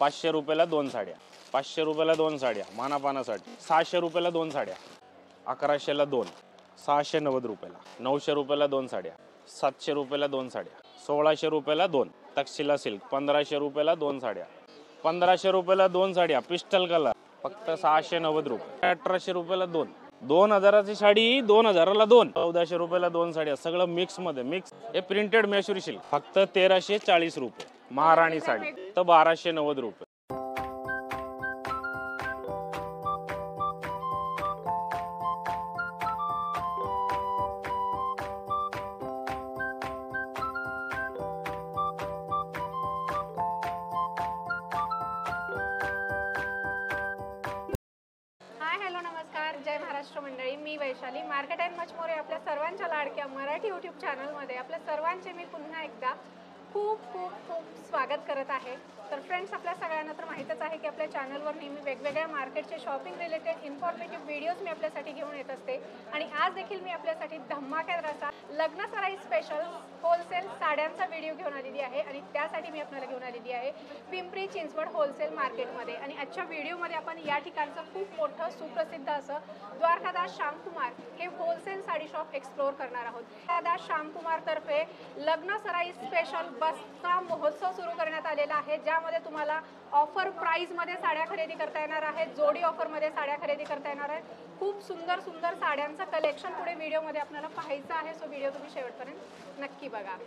500 रुपयाला 2 साड्या, 500 रुपयाला 2 साड्या मानापानासाठी, 600 रुपयाला 2 साड्या, 1100ला 2, 690 रुपयाला, 900 रुपयाला 2 साड्या, 700 रुपयाला 2 साड्या, 1600 रुपयाला 2, तक्षशिला सिल्क 1500 रुपयाला 2 साड्या, 1500 रुपयाला 2 साड्या, पिस्टल कलर फक्त 690 रुपये, 1800 रुपयाला 2, 2000ची साडी 2000ला 2, 1400 रुपयाला 2 साड्या, सगळं मिक्स मध्ये मिक्स. हे प्रिंटेड मॅशुरी सिल्क फक्त 1340 रुपये, महाराणी साडी तर 1290 रुपये. जय महाराष्ट्र मंडळी, मी Vaishali. Market and much more आपल्या सर्वांच्या लाडक्या मराठी यूट्यूब चॅनलमध्ये आपल्या सर्वांचे मी पुन्हा एकदा खूप खूप खूप स्वागत करत आहे. तर फ्रेंड्स, आपल्या सगळ्यांना तर माहीतच आहे की आपल्या चॅनलवर नेहमी वेगवेगळ्या मार्केटचे शॉपिंग रिलेटेड इन्फॉर्मेटिव्ह व्हिडिओज मी आपल्यासाठी घेऊन येत असते. आणि आज देखील मी आपल्यासाठी धमाकेदार असा लग्न सराई स्पेशल होलसेल साड्यांचा व्हिडिओ घेऊन आलेली आहे. आणि त्यासाठी मी आपल्याला घेऊन आलेली आहे पिंपरी चिंचवड होलसेल मार्केटमध्ये. आणि आजच्या व्हिडिओमध्ये आपण या ठिकाणचं खूप मोठं सुप्रसिद्ध असं द्वारकादास श्यामकुमार हे होलसेल साडी शॉप एक्सप्लोअर करणार आहोत. द्वारकादास श्यामकुमार तर्फे लग्न सराई स्पेशल बसचा महोत्सव सुरू करण्यात आलेला आहे, ज्यामध्ये तुम्हाला ऑफर प्राइस मध्ये साड्या खरेदी करता येणार आहेत, जोडी ऑफर मध्ये साड्या खरेदी करता येणार आहेत. खूप सुंदर सुंदर साड्यांचं कलेक्शन पुढे व्हिडिओमध्ये आपल्याला पाहायचं आहे. सो व्हिडिओ तुम्ही शेवटपर्यंत नक्की बघा.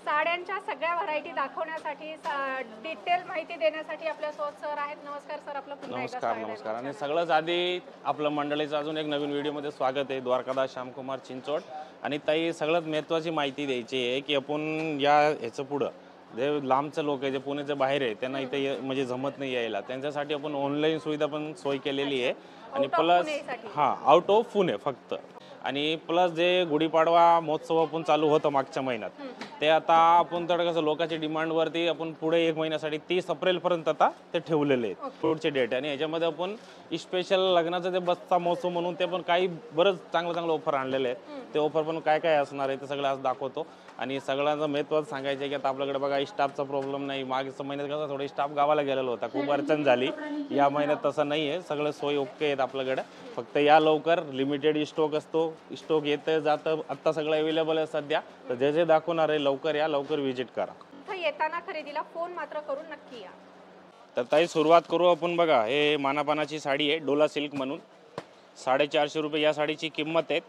साड्यांच्या सगळ्या व्हरायटी दाखवण्यासाठी डिटेल माहिती देण्यासाठी आपल्यासोबत सर आहेत. नमस्कार सर, आपलं पुन्हा एकदा नमस्कार. नमस्कार. आणि सगळ्यात आधी आपलं मंडळीचं अजून एक नवीन व्हिडिओमध्ये स्वागत आहे. द्वारकादास श्यामकुमार चिंचवड. आणि ताई, सगळ्यात महत्त्वाची माहिती द्यायची आहे की आपण ह्याचं पुढं जे लांबचे लोक आहे, जे पुण्याच्या बाहेर आहे, त्यांना इथे म्हणजे जमत नाही यायला, त्यांच्यासाठी आपण ऑनलाईन सुविधा पण सोय केलेली आहे. आणि प्लस आउट ऑफ पुणे फक्त. आणि प्लस जे गुढीपाडवा महोत्सव आपण चालू होतं मागच्या महिन्यात, ते आता आपण तर कसं लोकांच्या डिमांडवरती आपण पुढे 1 महिन्यासाठी 30 एप्रिलपर्यंत आता ते ठेवलेले आहेत पुढचे डेट. आणि ह्याच्यामध्ये आपण स्पेशल लग्नाचं जे बसचा महोत्सव म्हणून ते पण काही बरंच चांगलं ऑफर आणलेले आहेत. ते ऑफर पण काय काय असणार आहे ते सगळं आज दाखवतो. आणि सगळ्यांचं महत्त्वाचं सांगायचं आहे की आता आपल्याकडे बघा स्टाफचा प्रॉब्लेम नाही. मागच्या महिन्यात कसं थोडं स्टाफ गावाला गेलेला होता, खूप अडचण झाली. या महिन्यात तसं नाही आहे, सगळं सोय ओके आहेत आपल्याकडे. फक्त या लवकर, लिमिटेड स्टॉक असतो, स्टॉक येतं जातं. आत्ता सगळं अवेलेबल आहे सध्या. तर जे जे दाखवणार आहे लवकर या, लवकर व्हिजिट करा. येताना खरेदीला फोन मात्र करून नक्की या. तर ताई, सुरुवात करू आपण. बघा, हे मानापानाची साडी आहे डोला सिल्क म्हणून. 450 रुपये या साडीची किंमत आहे.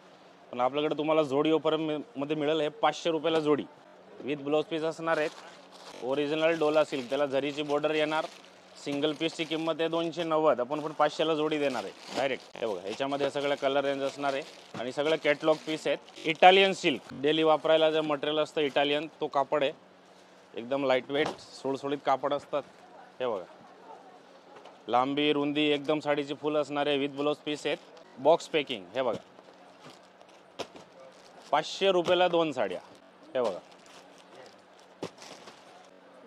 पण आपल्याकडे तुम्हाला जोडी ऑफर मध्ये मिळेल. हे 500 रुपयाला जोडी विथ ब्लाउज पीस असणार आहेत. ओरिजिनल डोला सिल्क, त्याला झरीची बॉर्डर येणार. सिंगल पीसची किंमत आहे 290. आपण पण 500ला जोडी देणार आहे डायरेक्ट. हे बघा, ह्याच्यामध्ये सगळं कलर रेंज असणार आहे. आणि सगळं कॅटलॉग पीस आहेत. इटालियन सिल्क, डेली वापरायला जे मटेरियल असतं इटालियन, तो कापड आहे. एकदम लाईट वेट सुळसुळीत कापड असतात. हे बघा, लांबी रुंदी एकदम साडीची फुल असणार आहे. विथ ब्लाउज पीस आहेत. Box packing. हे बघा, 500 रुपयाला 2 साड्या. हे बघा,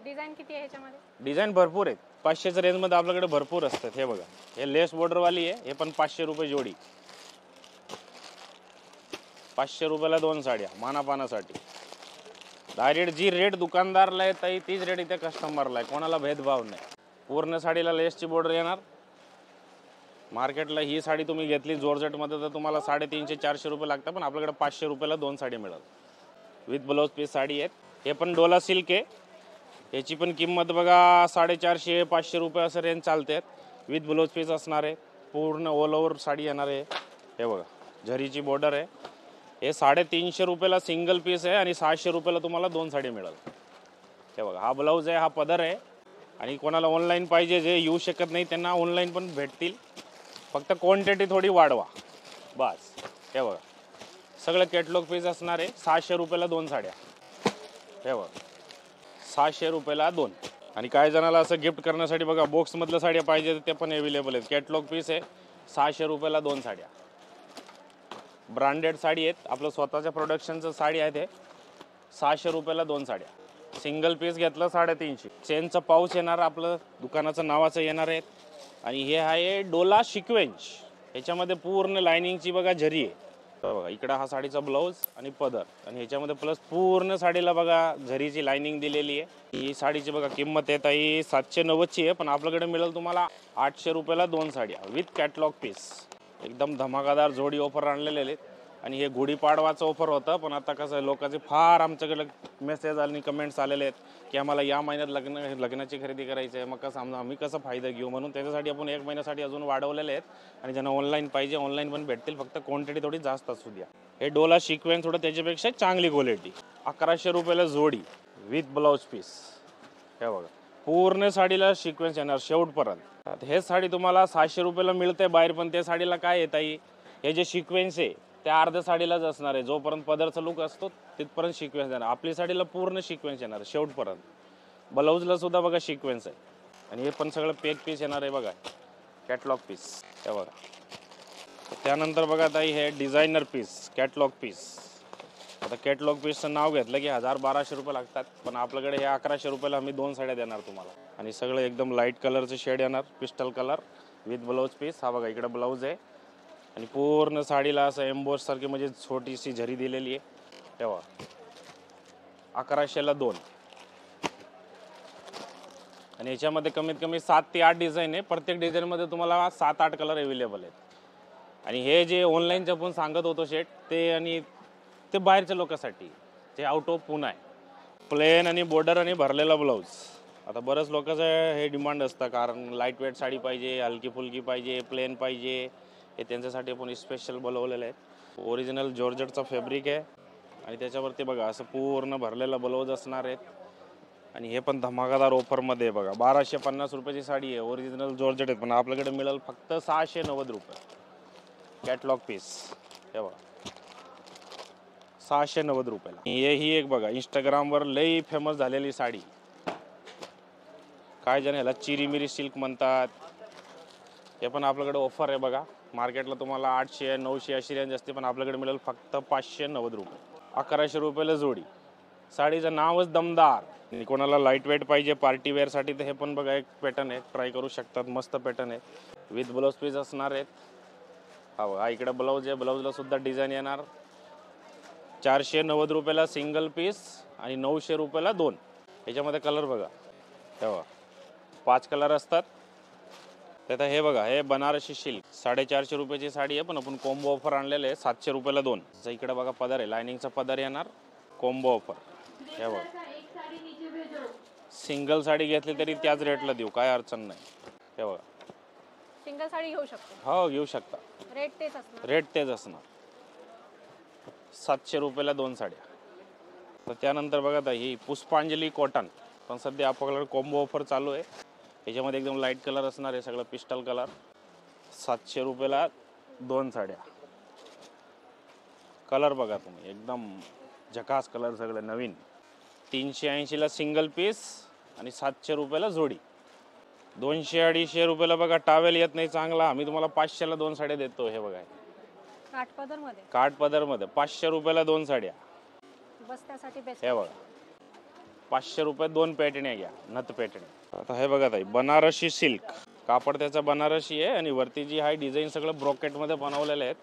डिझाईन किती आहे ह्याच्यामध्ये? डिझाईन भरपूर आहेत. 500च्या रेंजमध्ये आपल्याकडे भरपूर असतात. हे बघा, हे लेस बॉर्डरवाली आहे. हे पण 500 रुपये जोडी. 500 रुपयाला 2 साड्या मानापानासाठी. डायरेक्ट जी रेट दुकानदारला आहे ताई, तीच रेट इथे कस्टमरला आहे. कोणाला भेदभाव नाही. पूर्ण साडीला लेसची बॉर्डर येणार. मार्केटला ही साडी तुम्ही घेतली जॉर्जेटमध्ये तर तुम्हाला 350-400 रुपये लागतात. पण आपल्याकडे 500 रुपयाला 2 साडी मिळेल. विथ ब्लाउज पीस साडी आहेत. हे पण डोला सिल्क आहे. याची पण किंमत बघा 450-500 रुपये असं रेंज चालते. विथ ब्लाउज पीस असणार आहे. पूर्ण ऑल ओव्हर साडी येणार आहे. हे बघा, झरीची बॉर्डर आहे. हे 350 रुपयाला सिंगल पीस आहे. आणि 600 रुपयाला तुम्हाला 2 साडी मिळेल. हे बघा, हा ब्लाऊज आहे, हा पदर आहे. आणि कोणाला ऑनलाईन पाहिजे, जे येऊ शकत नाही त्यांना ऑनलाईन पण भेटतील. फक्त क्वांटिटी थोडी वाढवा बस. हे बघा, सगळं कॅटलॉग पीस असणार आहे. 600 रुपयाला 2 साड्या. हे बघा, 600 रुपयाला 2. आणि काही जणाला असं गिफ्ट करण्यासाठी बघा बॉक्समधल्या साड्या पाहिजे ते पण अवेलेबल आहेत. कॅटलॉग पीस आहे. 600 रुपयाला 2 साड्या. ब्रँडेड साडी आहेत, आपलं स्वतःच्या प्रोडक्शनचं साडी आहे. ते 600 रुपयाला 2 साड्या. सिंगल पीस घेतलं 350. चेनचं पाऊच येणार, आपलं दुकानाचं नावाचं येणार आहे. आणि हे आहे डोला सिक्वेन्स. ह्याच्यामध्ये पूर्ण लाइनिंगची बघा झरी आहे. तर बघा इकडं हा साडीचा ब्लाऊज आणि पदर आणि ह्याच्यामध्ये प्लस पूर्ण साडीला बघा झरीची लाइनिंग दिलेली आहे. ही साडीची बघा किंमत आहे ताई 790ची आहे, पण आपल्याकडे मिळेल तुम्हाला 800 रुपयाला 2 साड्या विथ कॅटलॉग पीस. एकदम धमाकादार जोडी ऑफर आणलेले आहेत. आणि हे गुढीपाडवाचं ऑफर होतं, पण आता कसं आहे लोकांचे फार आमच्याकडे मेसेज आणि कमेंट्स आलेले आहेत की आम्हाला या महिन्यात लग्नाची खरेदी करायची आहे, मग कसं आम्ही कसं फायदा घेऊ. म्हणून त्याच्यासाठी आपण 1 महिन्यासाठी अजून वाढवलेले आहेत. आणि ज्यांना ऑनलाईन पाहिजे ऑनलाईन पण भेटतील, फक्त क्वांटिटी थोडी जास्त असू द्या. हे डोला शिक्वेन्स थोडं त्याच्यापेक्षा चांगली क्वालिटी 1100 रुपयाला जोडी विथ ब्लाऊज पीस. हे बघा पूर्ण साडीला सिक्वेन्स येणार शेवटपर्यंत. हे साडी तुम्हाला 700 रुपयाला मिळते बाहेर, पण त्या साडीला काय येत आहे, हे जे सिक्वेन्स आहे त्या अर्ध्या साडीलाच असणार आहे. जोपर्यंत पदरचा लुक असतो तिथपर्यंत सिक्वेन्स येणार. आपली साडीला पूर्ण सिक्वेन्स येणार शेवटपर्यंत. ब्लाऊजला सुद्धा बघा सिक्वेन्स आहे. आणि हे पण सगळं पेक पीस येणार आहे बघा, कॅटलॉग पीस. हे बघा त्यानंतर बघा ताई हे डिझायनर पीस कॅटलॉग पीस. आता कॅटलॉग पीसचं नाव घेतलं की 1000-1200 रुपये लागतात, पण आपल्याकडे हे 1100 रुपयाला आम्ही 2 साड्या देणार तुम्हाला. आणि सगळं एकदम लाईट कलरचे शेड येणार, पिस्टल कलर विथ ब्लाऊज पीस. हा बघा इकडे ब्लाऊज आहे आणि पूर्ण साडीला असं एम्बोस सारखी म्हणजे छोटीशी झरी दिलेली आहे. तेव्हा 1100ला 2. आणि याच्यामध्ये कमीत कमी 7 ते 8 डिझाईन आहे. प्रत्येक डिझाईनमध्ये तुम्हाला 7-8 कलर अवेलेबल आहेत. आणि हे जे ऑनलाईनचे आपण सांगत होतो शेट ते आणि ते बाहेरच्या लोकांसाठी, ते आउट ऑफ पुणे आहे. प्लेन आणि बॉर्डर आणि भरलेला ब्लाऊज. आता बऱ्याच लोकांचं हे डिमांड असतं, कारण लाईट वेट साडी पाहिजे, हलकी फुलकी पाहिजे, प्लेन पाहिजे. हे त्यांच्यासाठी आपण स्पेशल बोलवलेलं आहे. ओरिजिनल जॉर्जेटचा फॅब्रिक आहे आणि त्याच्यावरती बघा असं पूर्ण भरलेला ब्लाऊज असणार आहेत. आणि हे पण धमाकादार ऑफरमध्ये बघा 1250 रुपयाची साडी आहे. ओरिजिनल जॉर्जेट आहे, पण आपल्याकडे मिळेल फक्त 690 रुपये कॅटलॉग पीस. हे बघा 690 रुपयाला. ही एक बघा इंस्टाग्रामवर लई फेमस झालेली साडी, काय जण ह्याला चिरी मिरी सिल्क म्हणतात. हे पण आपल्याकडे ऑफर आहे बघा. मार्केटला तुम्हाला 800-900 अशी रेंज असते, पण आपल्याकडे मिळेल फक्त 590 रुपये 1100 रुपयाला जोडी. साडीचं नावच दमदार. आणि कोणाला लाईट वेट पाहिजे पार्टी वेअरसाठी तर हे पण बघा एक पॅटर्न आहे, ट्राय करू शकतात. मस्त पॅटर्न आहे, विथ ब्लाऊज पीस असणार आहेत. हा इकडे ब्लाऊज आहे, ब्लाऊजला सुद्धा डिझाईन येणार. 490 रुपयाला सिंगल पीस आणि 900 रुपयाला 2. याच्यामध्ये कलर बघा, तेव्हा 5 कलर असतात. त्यात हे बघा हे बनारसी सिल्क 450 रुपयाची साडी आहे, पण आपण कॉम्बो ऑफर आणलेलं आहे 700 रुपयाला 2. इकडे बघा पदर आहे, लायनिंगचा पदर येणार, कॉम्बो ऑफर. हे बघा सिंगल साडी घेतली तरी त्याच रेटला देऊ, काय अडचण नाही. हे बघा सिंगल साडी घेऊ शकतो. हो घेऊ शकता, रेट तेच असणार. रेट तेच असणार. 700 रुपयाला 2 साड्या. तर त्यानंतर बघा आता ही पुष्पांजली कॉटन, पण सध्या आपल्याकडे कॉम्बो ऑफर चालू आहे. याच्यामध्ये एकदम लाईट कलर असणार आहे, सगळं पिस्टल कलर. 700 रुपयाला 2 साड्या. कलर बघा तुम्ही एकदम झकास कलर, सगळे नवीन. 380ला सिंगल पीस आणि 700 रुपयाला जोडी. 200-250 रुपयाला बघा टावेल येत नाही चांगला, आम्ही तुम्हाला 500ला 2 साड्या देतो. हे बघा काठपदरमध्ये, काठपदरमध्ये 500 रुपयाला 2 साड्या. बस त्यासाठी बेस्ट. हे बघा 500 रुपयात 2 पॅटर्न घ्या, नथ पॅटर्न. आता हे बघा ताई बनारसी सिल्क, कापड त्याचा बनारसी आहे आणि वरती जी आहे डिझाईन सगळं ब्रॉकेटमध्ये बनवलेले आहेत.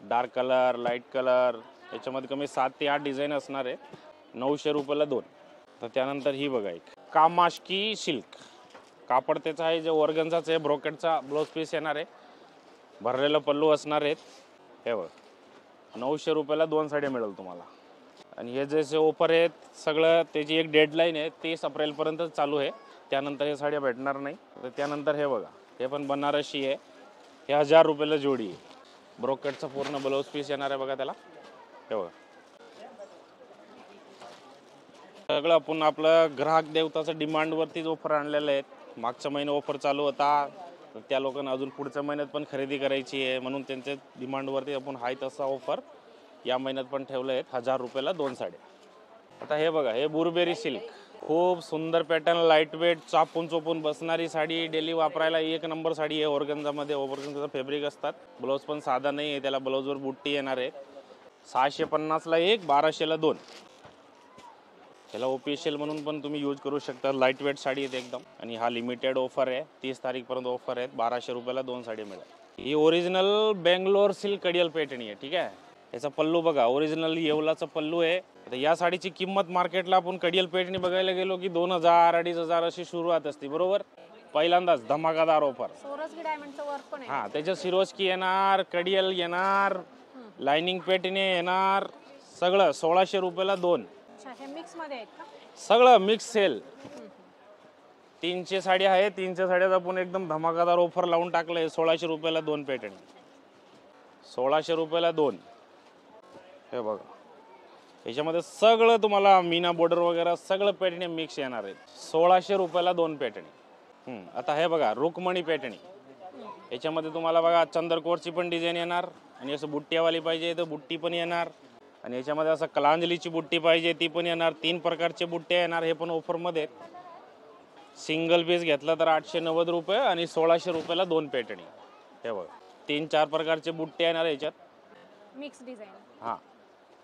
डार्क कलर, लाईट कलर, याच्यामध्ये कमी 7 ते 8 डिझाईन असणार आहे. 900 रुपयाला 2. तर त्यानंतर ही बघा एक कामाश्की सिल्क, कापड त्याचा आहे जे ऑर्गन्झाच आहे, ब्रॉकेटचा ब्लाऊज पीस येणार आहे, भरलेलं पल्लू असणार आहेत. हे बघ 900 रुपयाला 2 साड्या मिळेल तुम्हाला. आणि हे जसे ऑफर आहेत सगळं त्याची एक डेडलाईन आहे, 30 एप्रिलपर्यंत चालू आहे. त्यानंतर हे साड्या भेटणार नाही. तर त्यानंतर हे बघा हे पण बनारसी आहे, हे 1000 रुपयाला जोडी आहे. ब्रॉकेटचा पूर्ण ब्लाऊज पीस येणार आहे बघा त्याला. हे बघा सगळं आपण आपलं ग्राहक देवताचं डिमांडवरतीच ऑफर आणलेलं आहे. मागच्या महिन्यात ऑफर चालू होता, त्या लोकांना अजून पुढच्या महिन्यात पण खरेदी करायची आहे, म्हणून त्यांच्या डिमांडवरती आपण हाय तसा ऑफर या महिन्यात पण ठेवलं आहे. 1000 रुपयाला 2 साड्या. आता हे बघा हे बुरबेरी सिल्क, खूप सुंदर पॅटर्न, लाईट वेट, चापून चोपून बसणारी साडी, डेली वापरायला एक नंबर साडी आहे. ऑर्गन्झामध्ये ऑर्गन्झाचं फॅब्रिक असतात. ब्लाऊज पण साधा नाही आहे, त्याला ब्लाऊजवर बुट्टी येणार आहे. 650ला 1, 1200ला 2. त्याला ऑफिशियल म्हणून पण तुम्ही यूज करू शकता. लाईट वेट साडी आहे एकदम. आणि हा लिमिटेड ऑफर आहे, 30 तारीखपर्यंत ऑफर आहे. 1200 रुपयाला 2 साडी मिळेल. ही ओरिजिनल बेंगलोर सिल्क कडियल पैठणी आहे. ठीक आहे. याचा पल्लू बघा, ओरिजिनल येवलाचा पल्लू आहे. आता या साडीची किंमत मार्केटला आपण कडियल पैठणी बघायला गेलो की 2000 2500 अशी सुरुवात असते. बरोबर. पहिल्यांदाच धमाकादार ऑफर. सोरसकी डायमंडचं वर्क पण आहे. हा, त्याच्यात सिरोस्की येणार, कडियल येणार, लाइनिंग पैठणी येणार, सगळं 1600 रुपयाला 2. अच्छा, हे मिक्स मध्ये आहेत का? सगळं मिक्स सेल. 300 साड्या आहे. 300 साड्यात आपण एकदम धमाकादार ऑफर लावून टाकलंय. 1600 रुपयाला 2 पैठणी. 1600 रुपयाला 2. हे बघा, याच्यामध्ये सगळं तुम्हाला मीना बॉर्डर वगैरे सगळं पैठणी मिक्स येणार आहे. 1600 रुपयाला 2 पैठणी. आता हे बघा, रुक्मणी पैठणी. याच्यामध्ये तुम्हाला बघा चंद्रकोरची पण डिझाईन येणार, आणि असं बुट्ट्यावाली पाहिजे तर बुट्टी पण येणार, आणि याच्यामध्ये असं कलांजलीची बुट्टी पाहिजे ती पण येणार. 3 प्रकारचे बुट्टे येणार. हे पण ऑफरमध्ये. सिंगल पीस घेतला तर 890 रुपये आणि 1600 रुपयाला 2 पैठणी. हे बघा, 3-4 प्रकारचे बुट्टे येणार याच्यात. Mix design. हां,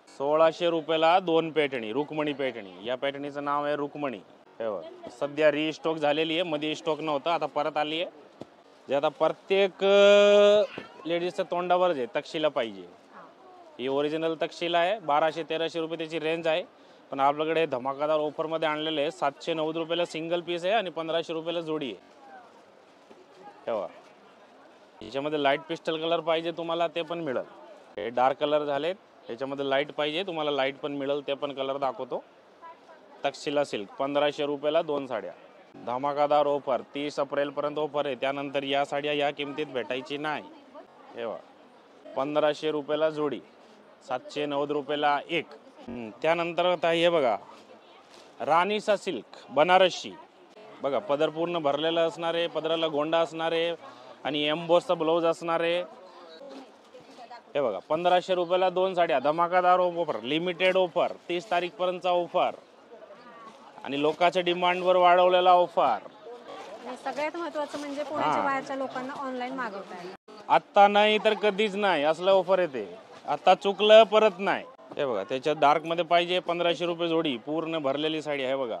1600 रुपयाला 2 पैठणी. रुक्मणी पैठणी. या पैठणीचं नाव आहे रुक्मणी. हे बघा, सध्या रिस्टॉक झालेली आहे. मध्ये स्टॉक नव्हता, आता परत आली आहे. जे आता प्रत्येक लेडीजच्या तोंडावर जे तक्षशिला पाहिजे. ही ओरिजिनल तक्षशिला आहे. 1200-1300 रुपये त्याची रेंज आहे. पण आपल्याकडे धमाकादार ऑफरमध्ये आणलेले आहे. 790 रुपयाला सिंगल पीस आहे आणि 1500 रुपयाला जोडी आहे. तेव्हा याच्यामध्ये लाईट पिस्टल कलर पाहिजे तुम्हाला ते पण मिळेल. हे डार्क कलर झालेत. याच्यामध्ये लाईट पाहिजे तुम्हाला लाईट पण मिळेल, ते पण कलर दाखवतो. तक्षशिला सिल्क 1500 रुपयाला 2 साड्या. धमाकादार ऑफर. 30 एप्रिलपर्यंत ऑफर आहे. त्यानंतर या साड्या या किमतीत भेटायची नाही. तेव्हा 1500 रुपयाला जोडी, 790 रुपयाला एक. त्यानंतर आता हे बघा, राणीसा सिल्क बनारसी. बघा, पदर पूर्ण भरलेलं असणार आहे, पदराला गोंडा असणार आहे आणि एम्बोसचा ब्लाऊज असणार आहे. हे बघा, 1500 रुपयाला 2 साड्या. धमाकादार ऑफर, लिमिटेड ऑफर, 30 तारीखपर्यंतचा ऑफर आणि लोकांच्या डिमांडवर वाढवलेला ऑफर. आणि सगळ्यात महत्त्वाचं म्हणजे पुण्याच्या बाहेरच्या लोकांना ऑनलाईन मागवता येईल. आत्ता नाही तर कधीच नाही असलं ऑफर येते. आता चुकलं परत नाही. हे बघा, त्याच्यात डार्कमध्ये पाहिजे 1500 रुपये जोडी. पूर्ण भरलेली साडी आहे बघा,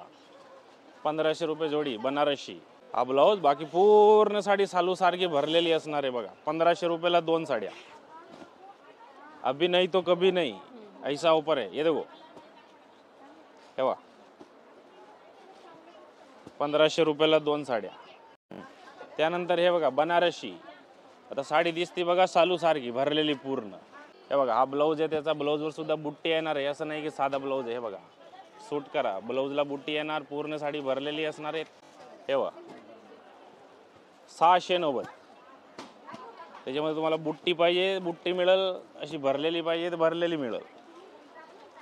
1500 रुपये जोडी बनारसी. हा ब्लाऊज, बाकी पूर्ण साडी सालू सारखी भरलेली असणार आहे बघा. 1500 रुपयाला 2 साड्या. अभी नहीं तो कभी नहीं ऐसा ऑफर आहे. ये देखो, हे बघा, 1500 रुपयाला 2 साड्या. त्यानंतर हे बघा बनारसी. आता साडी दिसते बघा सालू सारखी भरलेली पूर्ण. हे बघा, हा ब्लाऊज आहे. त्याचा ब्लाऊजवर सुद्धा बुट्टी येणार आहे. असं नाही की साधा ब्लाऊज आहे. हे बघा, सूट करा, ब्लाऊजला बुट्टी येणार, पूर्ण साडी भरलेली असणार आहे. हे बघा, 690. त्याच्यामध्ये तुम्हाला बुट्टी पाहिजे बुट्टी मिळेल, अशी भरलेली पाहिजे तर भरलेली मिळेल.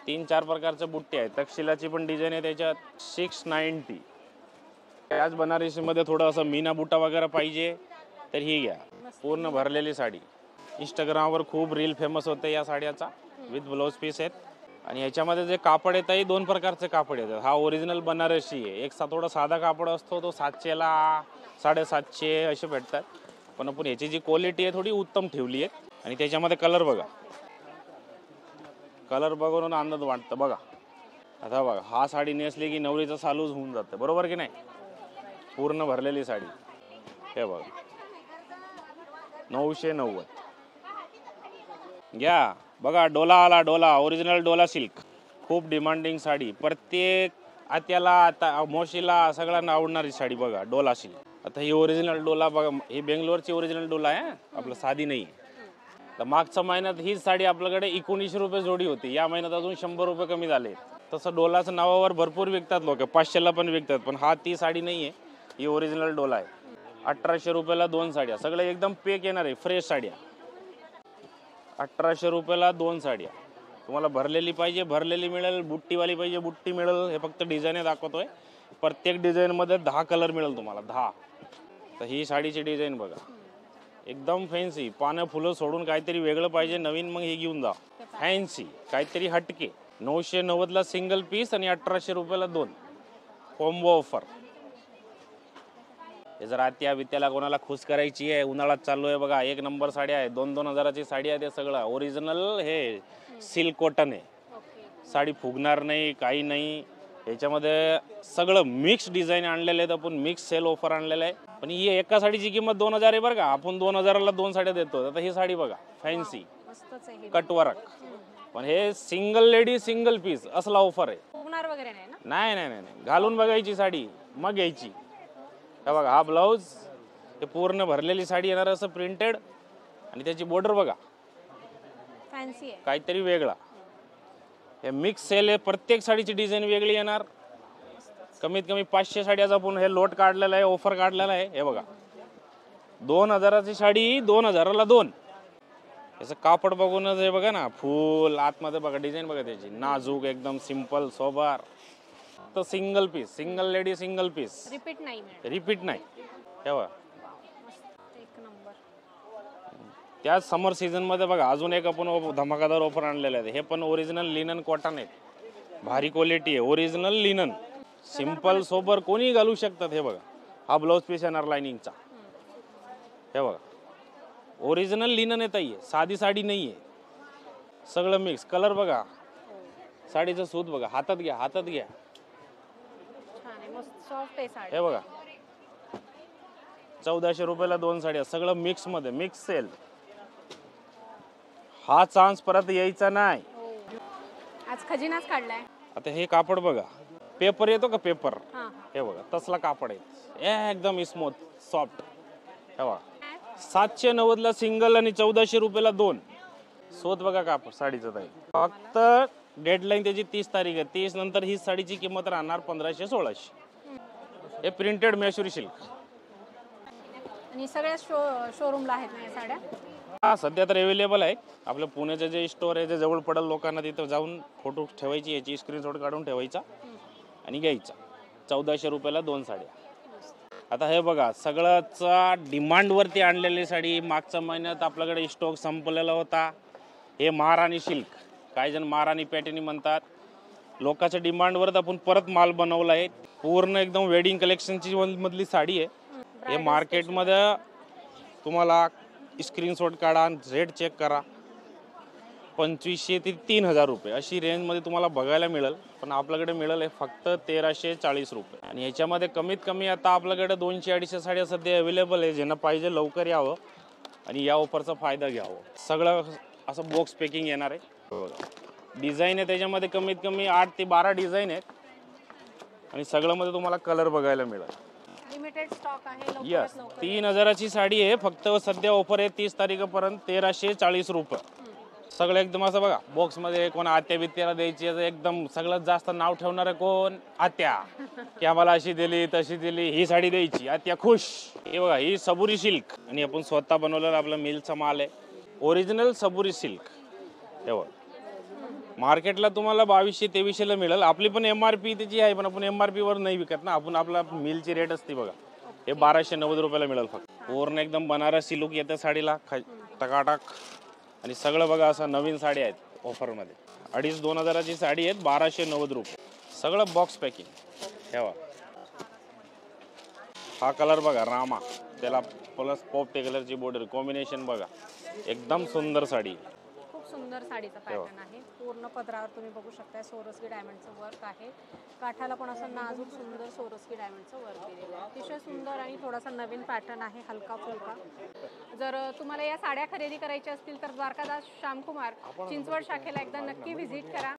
3-4 प्रकारच्या बुट्टी आहेत. तक्षशिलाची पण डिझाईन आहे त्याच्यात. 690. त्याच बनारसीमध्ये थोडं असं मीना बुट्टा वगैरे पाहिजे तर ही घ्या, पूर्ण भरलेली साडी. इंस्टाग्रामवर खूप रील फेमस होते या साड्याचा. विथ ब्लाऊज पीस आहेत. आणि ह्याच्यामध्ये जे कापड येतं, 2 प्रकारचे कापड येतात. हा ओरिजिनल बनारसी आहे. एक थोडा साधा कापड असतो, तो 700ला 750 असे भेटतात. पण आपण ह्याची जी क्वालिटी आहे थोडी उत्तम ठेवली आहे. आणि त्याच्यामध्ये कलर बघा, कलर बघून आनंद वाटतं बघा. आता बघा, हा साडी नेसली की नवरीचं सालूच होऊन जातं. बरोबर की नाही. पूर्ण भरलेली साडी. हे बघा, 990 घ्या. बघा, डोला आला. Dola original Dola silk. खूप डिमांडिंग साडी. प्रत्येक आत्याला, आता मोशीला सगळ्यांना आवडणारी साडी बघा, डोला सिल्क. आता ही ओरिजिनल डोला बघा, ही बेंगलोरची ओरिजिनल डोला आहे, आपलं साधी नाही. तर मागच्या महिन्यात हीच साडी आपल्याकडे 1900 रुपये जोडी होती. या महिन्यात अजून 100 रुपये कमी झाले. तसं डोलाचं नावावर भरपूर विकतात लोक, 500ला पण विकतात. पण हा ती साडी नाही आहे, ही ओरिजिनल डोला आहे. 1800 रुपयाला 2 साड्या. सगळं एकदम पेक येणार आहे, फ्रेश साड्या. 1800 रुपयाला 2 साड्या. तुम्हाला भरलेली पाहिजे भरलेली मिळेल, बुट्टीवाली पाहिजे बुट्टी मिळेल. हे फक्त डिझाईन दाखवतोय. प्रत्येक डिझाईनमध्ये 10 कलर मिळेल तुम्हाला, 10. तर ही साडीची डिझाईन बघा, एकदम फॅन्सी. पानं फुलं सोडून काहीतरी वेगळं पाहिजे नवीन, मग हे घेऊन जा. फॅन्सी काहीतरी हटके. 990ला सिंगल पीस आणि 1800 रुपयाला 2 कॉम्बो ऑफर. हे जर आत्या वित्याला कोणाला खुश करायची आहे, उन्हाळ्यात चालू आहे बघा, 1 नंबर साड्या आहे. 2-2 हजाराची साडी आहे. ते सगळं ओरिजिनल हे सिल्क कॉटन आहे. साडी फुगणार नाही, काही नाही. याच्यामध्ये सगळं मिक्स डिझाईन आणलेले आहेत, आपण मिक्स सेल ऑफर आणलेलं आहे. पण ही एका साडीची किंमत 2000 आहे बरं का. आपण 2000ला 2 साड्या देतो. आता ही साडी बघा फॅन्सी मस्तच आहे. कटवर्क, पण हे सिंगल लेडी सिंगल पीस असला ऑफर आहे. फुगणार वगैरे नाही ना? नाही नाही नाही, घालून बघायची साडी मग घ्यायची. हे बघा हा ब्लाऊज, हे पूर्ण भरलेली साडी येणार असं प्रिंटेड, आणि त्याची बॉर्डर बघा फॅन्सी आहे, काहीतरी वेगळा. हे मिक्स सेल आहे, प्रत्येक साडीची डिझाईन वेगळी येणार. कमीत कमी 500 साड्याचा आपण हे लोट काढलेला आहे, ऑफर काढलेला आहे. हे बघा 2000ची साडी 2000ला 2. याचं कापड बघूनच हे बघा ना, फुल आतमध्ये बघा, डिझाईन बघा त्याची नाजूक एकदम सिंपल सोबर. तर single piece, single lady single piece, repeat नाही मिळत. रिपीट नाही. हे बघा एक नंबर. त्याच समर सीझन मध्ये बघा अजून एक आपण धमाकादार ऑफर आणलेलं आहे. हे पण ओरिजिनल लिनन कॉटन आहे, भारी क्वालिटी आहे, ओरिजिनल लिनन, सिंपल सोबर कोणी घालू शकतात. हे बघा हा ब्लाऊज पीस येणार लाइनिंगचा. हे बघा ओरिजिनल लिनन येत आहे, साधी साडी नाही आहे, सगळं मिक्स. कलर बघा, साडीचं सूत बघा, हातात घ्या, हातात घ्या. छान आहे, मस्त सॉफ्ट आहे साडी. हे बघा 1400 रुपयाला 2 साड्या, सगळं मिक्स मध्ये, मिक्स सेल. हा चान्स परत यायचा नाही. आज खजिनाच काढलाय. आता हे कापड बघा, पेपर येतो का पेपर, हां हे बघा तसला कापड आहे, एकदम स्मूथ सॉफ्ट. हे बघा 790ला सिंगल आणि 1400 रुपयाला 2. सोत बघा कापड साडीचं ताई. फक्त डेडलाईन त्याची 30 तारीख आहे. 30 नंतर ही साडीची किंमत राहणार 1500-1600. हे प्रिंटेड मैसूरी सिल्क. आणि सगळ्या शोरूमला आहेत ना या साड्या? हा सध्या तर अवेलेबल आहे. आपल्या पुण्याचे जे स्टोर आहे, जे जवळ पडेल लोकांना, तिथं जाऊन फोटो ठेवायची, याची स्क्रीनशॉट काढून ठेवायचा आणि घ्यायचा. 1400 रुपयाला 2 साड्या. आता हे बघा सगळ्याचा डिमांडवरती आणलेली साडी. मागच्या महिन्यात आपल्याकडे स्टॉक संपलेला होता. हे महाराणी सिल्क, काही जण महाराणी पॅटर्नी म्हणतात. लोकांच्या डिमांडवर आपण परत माल बनवला आहे. पूर्ण एकदम वेडिंग कलेक्शनची मधली साडी आहे. हे मार्केटमध्ये तुम्हाला स्क्रीनशॉट काढा, रेट चेक करा, 2500 ते 3000 रुपये अशी रेंजमध्ये तुम्हाला बघायला मिळेल. पण आपल्याकडे मिळेल हे फक्त 1340 रुपये. आणि ह्याच्यामध्ये कमीत कमी आता आपल्याकडे 200-250 साड्या सध्या अवेलेबल आहे. ज्यांना पाहिजे लवकर यावं आणि या ऑफरचा फायदा घ्यावं. सगळं असं बॉक्स पॅकिंग येणार आहे. डिझाईन आहे त्याच्यामध्ये कमीत कमी 8 ते 12 डिझाईन आहेत, आणि सगळ्यामध्ये तुम्हाला कलर बघायला मिळेल. लिमिटेड स्टॉक आहे. यस 3000ची साडी आहे, फक्त सध्या ऑफर आहे 30 तारखेपर्यंत 1340 रुपये. सगळं एकदम असं बघा बॉक्समध्ये. कोण आत्या बित्याला द्यायची, एकदम सगळ्यात जास्त नाव ठेवणार आहे कोण, आत्या, की आम्हाला अशी दिली तशी दिली, ही साडी द्यायची, आत्या खुश. हे बघा ही सबुरी सिल्क, आणि आपण स्वतः बनवलेला आपला मिलचा माल आहे, ओरिजिनल सबुरी सिल्क. हे बघा मार्केटला तुम्हाला 2200-2300ला मिळेल. आपली पण MRP त्याची आहे, पण आपण MRP वर नाही विकत ना, आपण आपला मिलची रेट असते बघा. हे 1290 रुपयाला मिळेल फक्त. पूर्ण एकदम बनारसी लुक येतं साडीला, टकाटक. आणि सगळं बघा असं नवीन साडी आहेत ऑफरमध्ये. 2500-2000ची साडी आहेत, 1290 रुपये. सगळं बॉक्स पॅकिंग. ठेवा हा कलर बघा रामा, त्याला प्लस पोपटे कलरची बॉर्डर कॉम्बिनेशन बघा, एकदम सुंदर साडी. खूप सुंदर साडीचा पॅटर्न आहे. पूर्ण पदरावर तुम्ही बघू शकता सोरस्की डायमंडचं वर्क आहे. काठाला पण असं नाजूक सुंदर सोरस्की डायमंडचं वर्क केलेलं आहे. अतिशय सुंदर आणि थोडासा नवीन पॅटर्न आहे, हलका फुलका. जर तुम्हाला या साड्या खरेदी करायच्या असतील तर द्वारकादास श्यामकुमार चिंचवड शाखेला एकदा नक्की व्हिजिट करा.